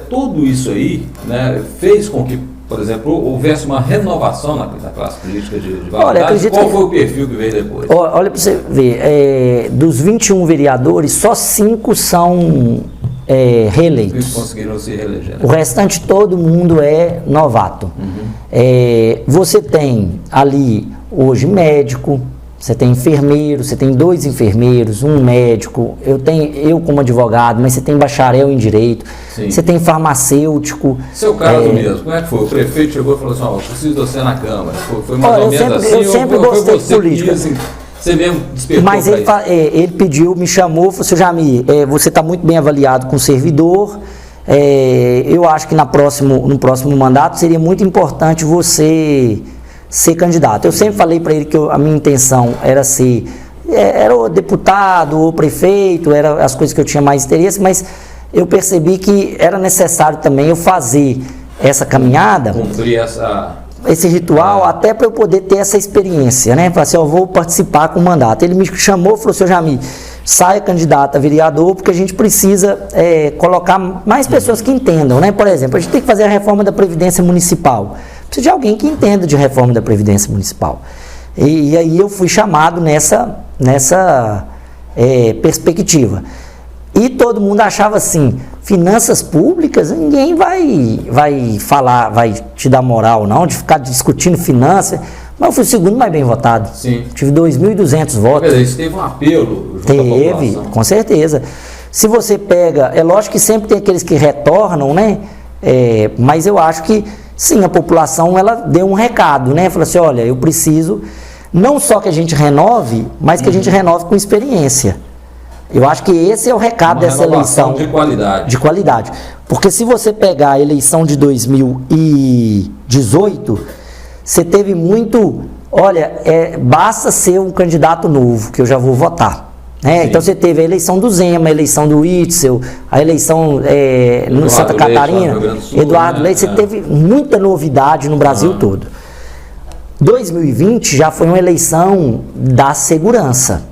A: tudo isso aí, né, fez com que, por exemplo, houvesse uma renovação na classe política de Valadares. Qual foi o perfil que veio depois?
B: Olha para você ver, dos 21 vereadores, só 5 são reeleitos.
A: Eles conseguiram se reeleger.
B: O restante, todo mundo é novato. Você tem ali, hoje, médico, você tem enfermeiro, você tem 2 enfermeiros, um médico, eu como advogado, mas você tem bacharel em direito, sim. Você tem farmacêutico.
A: Seu caso mesmo, como é que foi? O prefeito chegou e falou assim, eu preciso de você na Câmara. Foi mais ou menos assim?
B: Eu sempre gostei de política.
A: Você mesmo despertou.
B: Mas ele pediu, me chamou, falou assim, Jamir, você está muito bem avaliado com o servidor, eu acho que no próximo mandato seria muito importante você ser candidato. Eu sempre falei para ele que a minha intenção era era o deputado, ou prefeito, eram as coisas que eu tinha mais interesse, mas eu percebi que era necessário também eu fazer essa caminhada,
A: cumprir
B: esse ritual, até para eu poder ter essa experiência, né? Falar assim, eu vou participar com o mandato. Ele me chamou e falou, seu Jamir, saia candidato a vereador, porque a gente precisa colocar mais pessoas que entendam, né? Por exemplo, a gente tem que fazer a reforma da Previdência Municipal. Precisa de alguém que entenda de reforma da Previdência Municipal. E aí eu fui chamado nessa perspectiva. E todo mundo achava assim, finanças públicas, ninguém vai falar, vai te dar moral não, de ficar discutindo finanças. Mas eu fui o segundo mais bem votado.
A: Sim.
B: Tive 2.200 votos.
A: Isso teve um apelo junto à população.
B: Com certeza. Se você pega, é lógico que sempre tem aqueles que retornam, né? Mas eu acho que sim, a população ela deu um recado, né? Falou assim, olha, eu preciso não só que a gente renove, mas que a gente renove com experiência. Eu acho que esse é o recado dessa eleição.
A: De qualidade.
B: De qualidade. Porque se você pegar a eleição de 2018, você teve muito... Olha, basta ser um candidato novo, que eu já vou votar. Então você teve a eleição do Zema, a eleição do Witzel, a eleição no Santa Catarina, Eduardo Leite, você teve muita novidade no Brasil todo. 2020 já foi uma eleição da segurança.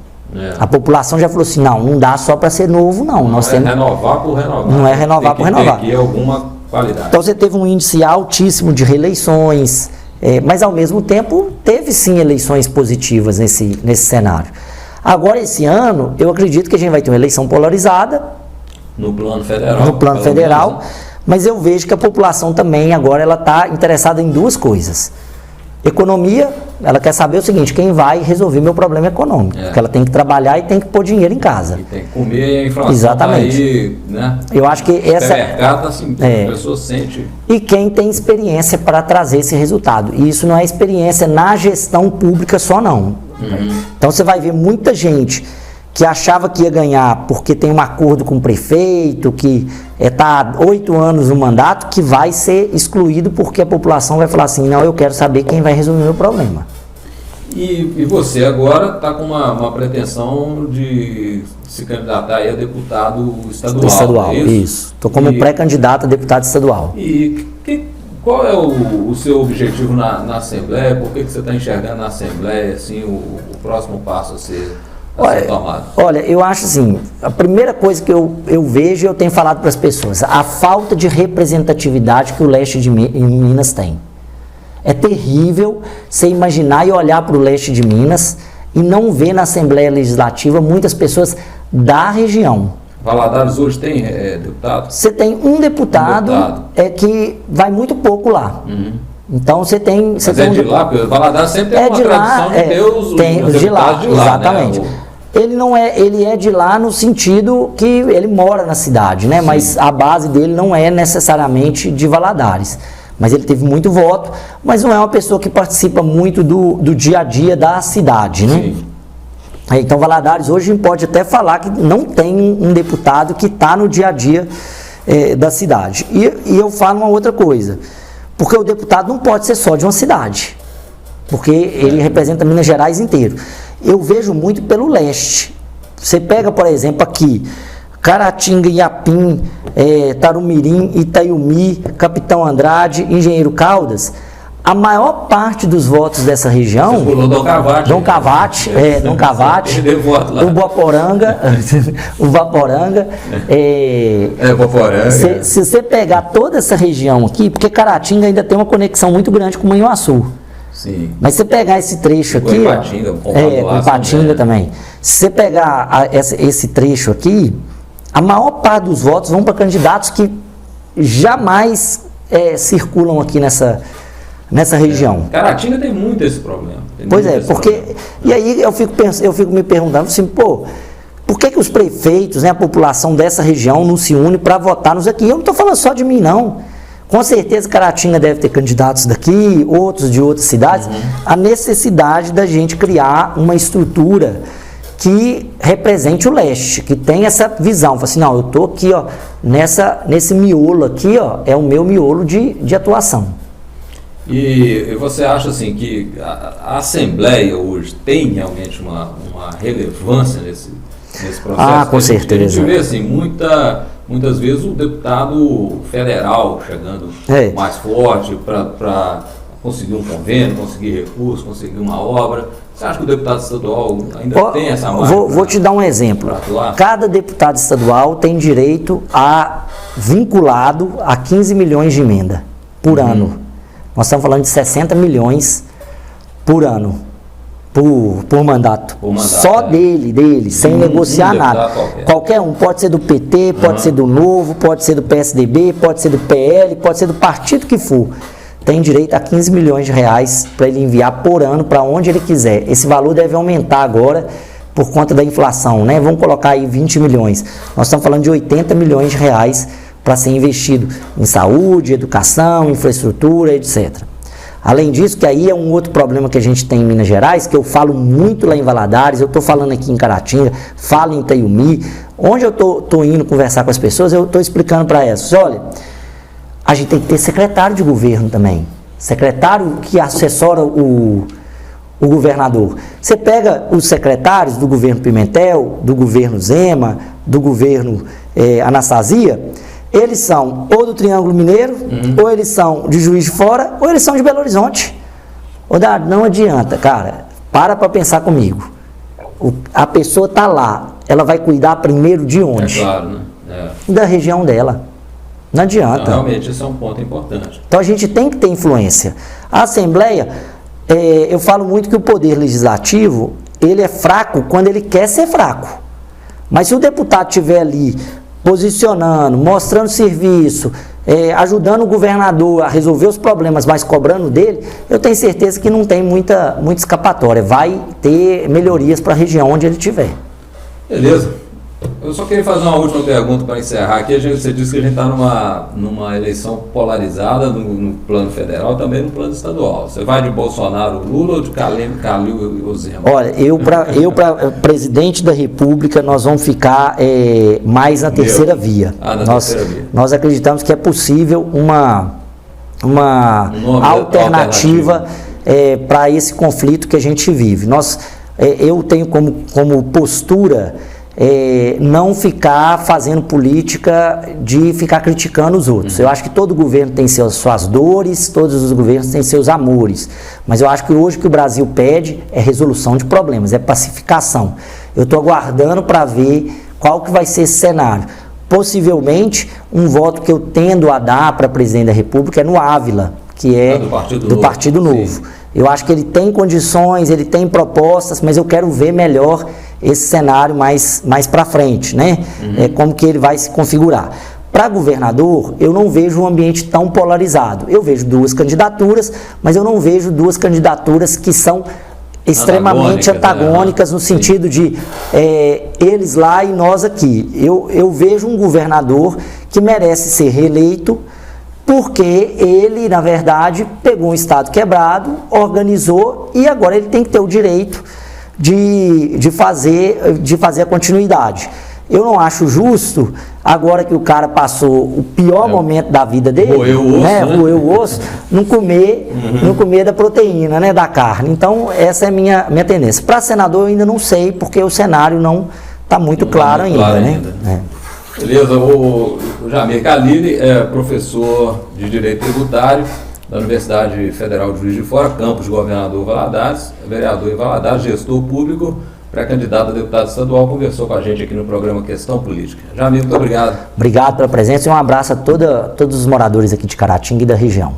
B: A população já falou assim, não dá só para ser novo, não.
A: Não é renovar por renovar.
B: Não é renovar por renovar.
A: Tem que ter alguma qualidade.
B: Então você teve um índice altíssimo de reeleições, mas ao mesmo tempo teve sim eleições positivas nesse cenário. Agora esse ano, eu acredito que a gente vai ter uma eleição polarizada.
A: No plano federal.
B: No plano federal, mas eu vejo que a população também agora ela está interessada em duas coisas. Economia, ela quer saber o seguinte, quem vai resolver meu problema econômico. Porque ela tem que trabalhar e tem que pôr dinheiro em casa. E
A: tem que comer e a inflação.
B: Exatamente.
A: Tá aí, né?
B: Eu acho que essa...
A: O mercado, assim, a pessoa sente...
B: E quem tem experiência para trazer esse resultado. E isso não é experiência na gestão pública só, não. Então você vai ver muita gente que achava que ia ganhar porque tem um acordo com o prefeito, que está há 8 anos no mandato, que vai ser excluído porque a população vai falar assim, não, eu quero saber quem vai resolver o meu problema.
A: E você agora está com uma pretensão de se candidatar aí a deputado estadual.
B: Estadual, isso. Estou como pré-candidato a deputado estadual.
A: E qual é o seu objetivo na Assembleia? Por que você está enxergando na Assembleia assim, o próximo passo a ser tomado?
B: Olha, eu acho assim, a primeira coisa que eu vejo e eu tenho falado para as pessoas, a falta de representatividade que o leste de Minas tem. É terrível você imaginar e olhar para o leste de Minas e não ver na Assembleia Legislativa muitas pessoas da região.
A: Valadares hoje tem deputado?
B: Você tem um deputado. Que vai muito pouco lá. Então você tem...
A: Mas de lá, porque Valadares sempre tem uma tradição de ter os deputados de lá.
B: Exatamente.
A: Né?
B: Ele é de lá no sentido que ele mora na cidade, né? Mas a base dele não é necessariamente de Valadares. Mas ele teve muito voto, mas não é uma pessoa que participa muito do dia a dia da cidade, né?
A: Sim.
B: Então Valadares hoje pode até falar que não tem um deputado que está no dia a dia da cidade. E eu falo uma outra coisa, porque o deputado não pode ser só de uma cidade, porque ele representa Minas Gerais inteiro. Eu vejo muito pelo leste. Você pega, por exemplo, aqui, Caratinga, Iapim, Tarumirim, Itaiumi, Capitão Andrade, Engenheiro Caldas, a maior parte dos votos dessa região...
A: Você pulou Dom Cavate.
B: Dom Cavate, o Boporanga, o Vaporanga.
A: Vaporanga.
B: Se você pegar toda essa região aqui, porque Caratinga ainda tem uma conexão muito grande com Manhuaçu.
A: Sim.
B: Mas se você pegar esse trecho aqui... Com Ipatinga também. Se você pegar esse trecho aqui, a maior parte dos votos vão para candidatos que jamais circulam aqui nessa região.
A: Caratinga tem muito esse problema.
B: E aí eu fico me perguntando assim, por que os prefeitos, né, a população dessa região não se une para votar nos aqui? Eu não estou falando só de mim, não. Com certeza Caratinga deve ter candidatos daqui, outros de outras cidades. A necessidade da gente criar uma estrutura que represente o leste, que tem essa visão. Fala assim, não, eu estou aqui, ó, nesse miolo aqui, ó, é o meu miolo de atuação.
A: E você acha assim que a Assembleia hoje tem realmente uma relevância nesse processo?
B: Com certeza.
A: A gente vê assim, muitas vezes o deputado federal chegando mais forte para conseguir um convênio, conseguir recurso, conseguir uma obra. Você acha que o deputado estadual ainda tem essa margem?
B: Vou te dar um exemplo. Cada deputado estadual tem direito vinculado a 15 milhões de emenda por ano. Nós estamos falando de 60 milhões por ano, por mandato. Só dele, sem negociar nada. Qualquer um, pode ser do PT, pode ser do Novo, pode ser do PSDB, pode ser do PL, pode ser do partido que for. Tem direito a 15 milhões de reais para ele enviar por ano para onde ele quiser. Esse valor deve aumentar agora por conta da inflação, né? Vamos colocar aí 20 milhões. Nós estamos falando de 80 milhões de reais para ser investido em saúde, educação, infraestrutura, etc. Além disso, que aí é um outro problema que a gente tem em Minas Gerais, que eu falo muito lá em Valadares, eu estou falando aqui em Caratinga, falo em Itaiumi, onde eu estou indo conversar com as pessoas, eu estou explicando para elas, olha, a gente tem que ter secretário de governo também, secretário que assessora o o governador. Você pega os secretários do governo Pimentel, do governo Zema, do governo Anastasia, eles são ou do Triângulo Mineiro, ou eles são de Juiz de Fora, ou eles são de Belo Horizonte. Não adianta, cara, para pensar comigo. A pessoa está lá, ela vai cuidar primeiro de onde?
A: É claro, né?
B: Da região dela. Não adianta.
A: Não, realmente, esse é um ponto importante.
B: Então a gente tem que ter influência. A Assembleia, eu falo muito que o Poder Legislativo, ele é fraco quando ele quer ser fraco. Mas se o deputado estiver ali posicionando, mostrando serviço, ajudando o governador a resolver os problemas, mas cobrando dele, eu tenho certeza que não tem muita escapatória. Vai ter melhorias para a região onde ele estiver.
A: Beleza. Eu só queria fazer uma última pergunta para encerrar aqui. Você disse que a gente está numa eleição polarizada no plano federal e também no plano estadual. Você vai de Bolsonaro, Lula ou de Calil e Zema?
B: Olha, eu para presidente da República, nós vamos ficar mais na terceira via.
A: Terceira via.
B: Nós acreditamos que é possível uma alternativa para esse conflito que a gente vive. Eu tenho como postura não ficar fazendo política de ficar criticando os outros. Eu acho que todo governo tem suas dores, todos os governos têm seus amores, mas eu acho que hoje o que o Brasil pede é resolução de problemas, é pacificação. Eu estou aguardando para ver qual que vai ser esse cenário. Possivelmente, um voto que eu tendo a dar para presidente da República é no Ávila, que é do Partido Novo. Sim. Eu acho que ele tem condições, ele tem propostas, mas eu quero ver melhor esse cenário mais para frente, né? Como que ele vai se configurar. Para governador, eu não vejo um ambiente tão polarizado. Eu vejo duas candidaturas, mas eu não vejo duas candidaturas que são extremamente antagônicas no sentido de eles lá e nós aqui. Eu vejo um governador que merece ser reeleito, porque ele, na verdade, pegou um estado quebrado, organizou e agora ele tem que ter o direito de fazer a continuidade. Eu não acho justo, agora que o cara passou o pior momento da vida dele, roeu o osso, não comer da proteína, né, da carne. Então, essa é a minha tendência. Para senador, eu ainda não sei, porque o cenário não está muito claro ainda. Né?
A: Beleza, o Jamir Khalili é professor de Direito Tributário da Universidade Federal de Juiz de Fora, campus Governador Valadares, vereador em Valadares, gestor público, pré-candidato a deputado estadual, conversou com a gente aqui no programa Questão Política. Jamir, muito obrigado.
B: Obrigado pela presença e um abraço a todos os moradores aqui de Caratinga e da região.